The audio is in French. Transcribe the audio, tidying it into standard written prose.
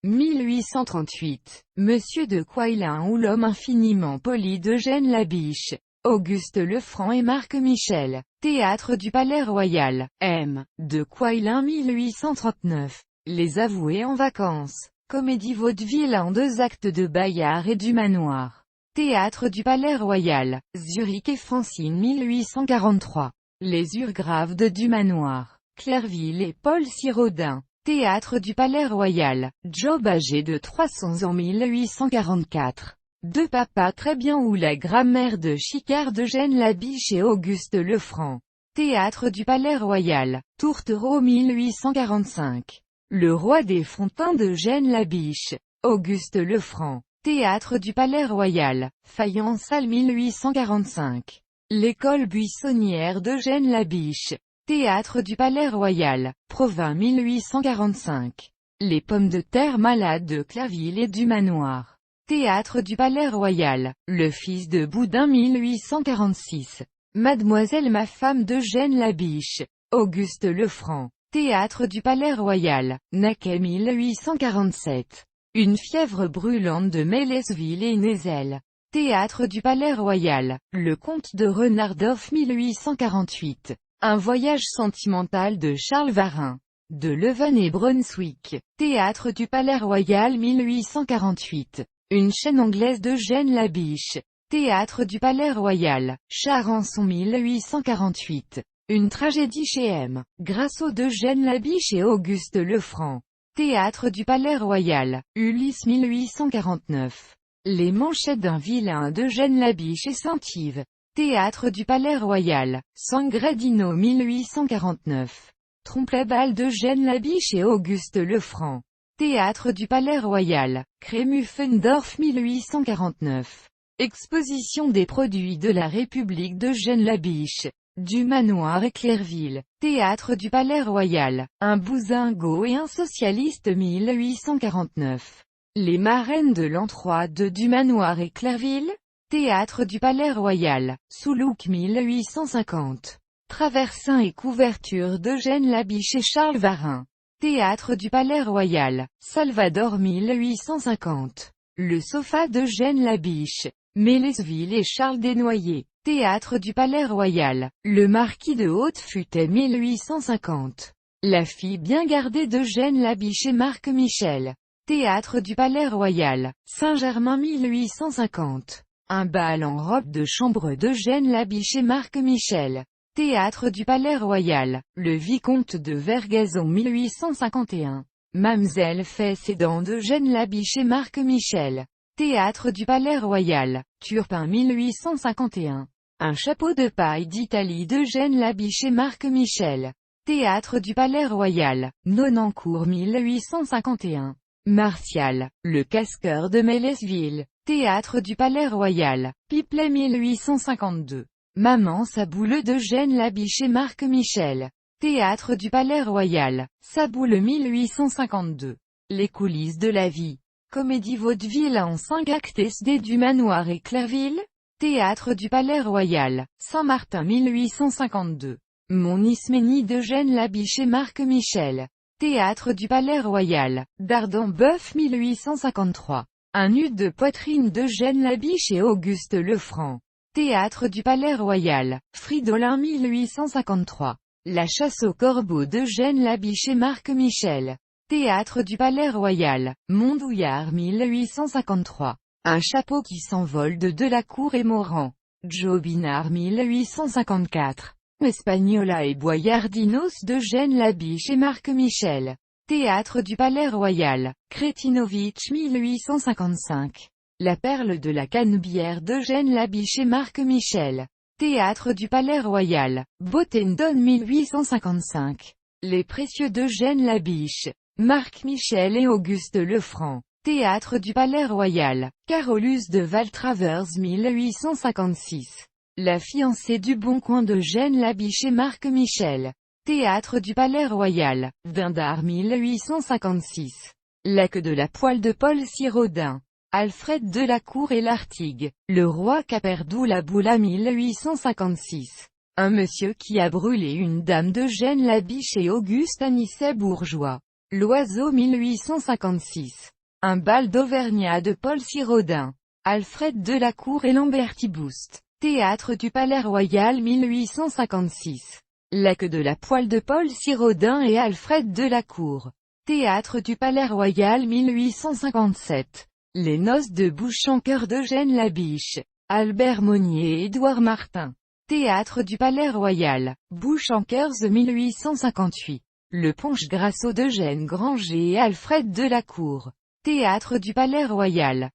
1838. Monsieur de Quailin ou l'homme infiniment poli d'Eugène Labiche. Auguste Lefranc et Marc Michel. Théâtre du Palais Royal. M. de Quailin 1839. Les Avoués en vacances. Comédie vaudeville en 2 actes de Bayard et du Manoir. Théâtre du Palais Royal. Zurich et Francine 1843. Les Urgraves de du Manoir. Clerville et Paul Siraudin. Théâtre du Palais Royal. Job âgé de 300 ans 1844. Deux papas très bien ou la grammaire de Chicard d'Eugène Labiche et Auguste Lefranc. Théâtre du Palais Royal. Tourtereau 1845. Le roi des Fontains d'Eugène Labiche. Auguste Lefranc. Théâtre du Palais Royal. Fayence-Salle 1845. L'école buissonnière d'Eugène Labiche. Théâtre du Palais Royal. Provins 1845. Les pommes de terre malades de Clerville et du Manoir. Théâtre du Palais Royal. Le fils de Boudin 1846. Mademoiselle ma femme d'Eugène Labiche. Auguste Lefranc. Théâtre du Palais Royal. Naquet 1847. Une fièvre brûlante de Mélesville et Nézel. Théâtre du Palais Royal. Le comte de Renardoff 1848. Un voyage sentimental de Charles Varin. De Leven et Brunswick. Théâtre du Palais Royal 1848. Une chaîne anglaise d'Eugène Labiche. Théâtre du Palais Royal. Charançon 1848. Une tragédie chez M. Grasso d'Eugène Labiche et Auguste Lefranc. Théâtre du Palais Royal. Ulysse 1849. Les manchettes d'un vilain d'Eugène Labiche et Saint-Yves. Théâtre du Palais Royal. Sangredino 1849. Trompe-les-balles d'Eugène Labiche et Auguste Lefranc. Théâtre du Palais Royal. Crémuffendorf 1849. Exposition des produits de la République d'Eugène Labiche. Du Manoir et Clerville. Théâtre du Palais Royal. Un bousingot et un socialiste 1849. Les marraines de l'an 3 de du Manoir et Clerville. Théâtre du Palais Royal. Soulouk 1850. Traversin et couverture d'Eugène Labiche et Charles Varin. Théâtre du Palais Royal. Salvador 1850. Le sofa d'Eugène Labiche. Mélesville et Charles Desnoyers. Théâtre du Palais Royal. Le marquis de Haute-Futaie 1850. La fille bien gardée d'Eugène Labiche et Marc Michel. Théâtre du Palais Royal. Saint-Germain 1850. Un bal en robe de chambre d'Eugène Labiche et Marc Michel. Théâtre du Palais Royal. Le vicomte de Vergazon 1851. Mamselle Fesse et dents d'Eugène Labiche et Marc Michel. Théâtre du Palais Royal. Turpin 1851. Un chapeau de paille d'Italie d'Eugène Labiche et Marc Michel. Théâtre du Palais Royal. Nonancourt 1851. Martial, le casqueur de Mélesville. Théâtre du Palais Royal. Pipelet 1852. Maman Sabouleux d'Eugène Labiche et Marc Michel. Théâtre du Palais Royal. Sabouleux 1852. Les coulisses de la vie. Comédie vaudeville en 5 actes SD du Manoir et Clerville. Théâtre du Palais Royal. Saint-Martin 1852. Mon Isménie d'Eugène Labiche et Marc Michel. Théâtre du Palais Royal. Dardan-Boeuf 1853. Un nu de poitrine d'Eugène Labiche et Auguste Lefranc. Théâtre du Palais Royal. Fridolin 1853. La chasse aux corbeaux d'Eugène Labiche et Marc Michel. Théâtre du Palais Royal. Mondouillard 1853. Un chapeau qui s'envole de Delacour et Morand. Jobinard 1854. Espagnola et Boyardinos d'Eugène Labiche et Marc Michel. Théâtre du Palais Royal. Kretinovitch 1855. La perle de la canebière d'Eugène Labiche et Marc Michel. Théâtre du Palais Royal. Bottendon 1855. Les précieux d'Eugène Labiche. Marc Michel et Auguste Lefranc. Théâtre du Palais Royal. Carolus de Valtravers 1856. La fiancée du bon coin d'Eugène Labiche et Marc Michel. Théâtre du Palais Royal. Dindar 1856. La queue de la poêle de Paul Siraudin. Alfred Delacour et l'Artigue. Le roi Caperdou la Boula 1856. Un monsieur qui a brûlé une dame d'Eugène Labiche et Auguste Anicet Bourgeois. L'oiseau 1856. Un bal d'Auvergnat de Paul Siraudin. Alfred Delacour et Lamberty Boust. Théâtre du Palais Royal 1856. La queue de la poêle de Paul Siraudin et Alfred Delacour. Théâtre du Palais Royal 1857. Les noces de Bouche-en-Cœur d'Eugène Labiche. Albert Monnier et Édouard Martin. Théâtre du Palais Royal. Bouche-en-Cœur 1858. Le Punch Grasso d'Eugène Granger et Alfred Delacour. Théâtre du Palais Royal.